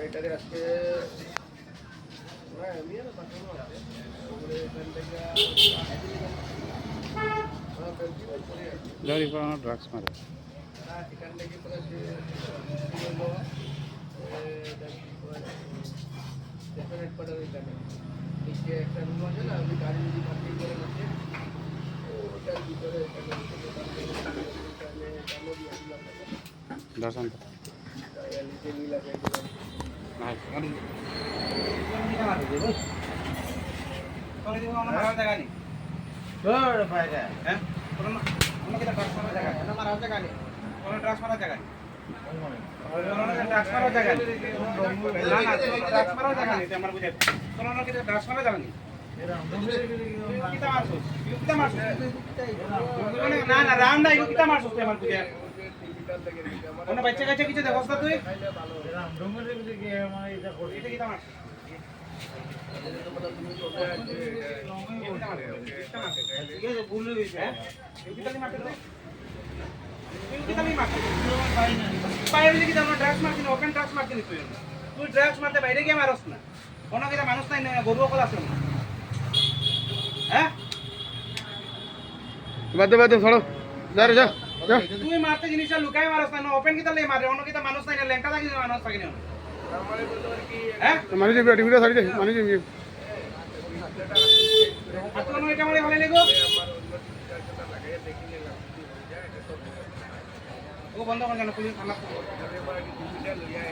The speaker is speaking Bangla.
এটারে আজকে না আমি আর পাঠানো আছে ওরে এখান থেকে গাড়ি পাওয়া ড্রাগস মারে এখান থেকে প্লাস ডেফিনেট পাঠানো এখানে নিচে একটা রুম আছে না আমি গাড়ি যদি পার্কিং করে নিচে ওটার ভিতরে দর্শন বাচ্চা কাছে কিছু দেখছ না তুই তুই ড্রাগস মারতে বাইরে গিয়ে মারস না কোনো কিছু মানুষ নাই না গরু সকল আছে না হ্যাঁ বাদে বাদে ছড়ো যা রে যা তুই মারতে জিনিসটা লুকাই মারস না ওপেন কিতা লে মারে অন্য কিতা মানুষ নাই না লেঙ্কা লাগি মানুষ থাকে না হ্যাঁ মানি যাবি টিভিটা ছাড়ি দে মানি যাবি আতনো এটা মারে ভালো লাগো ও বন্ধ কর না পুলিশ থানা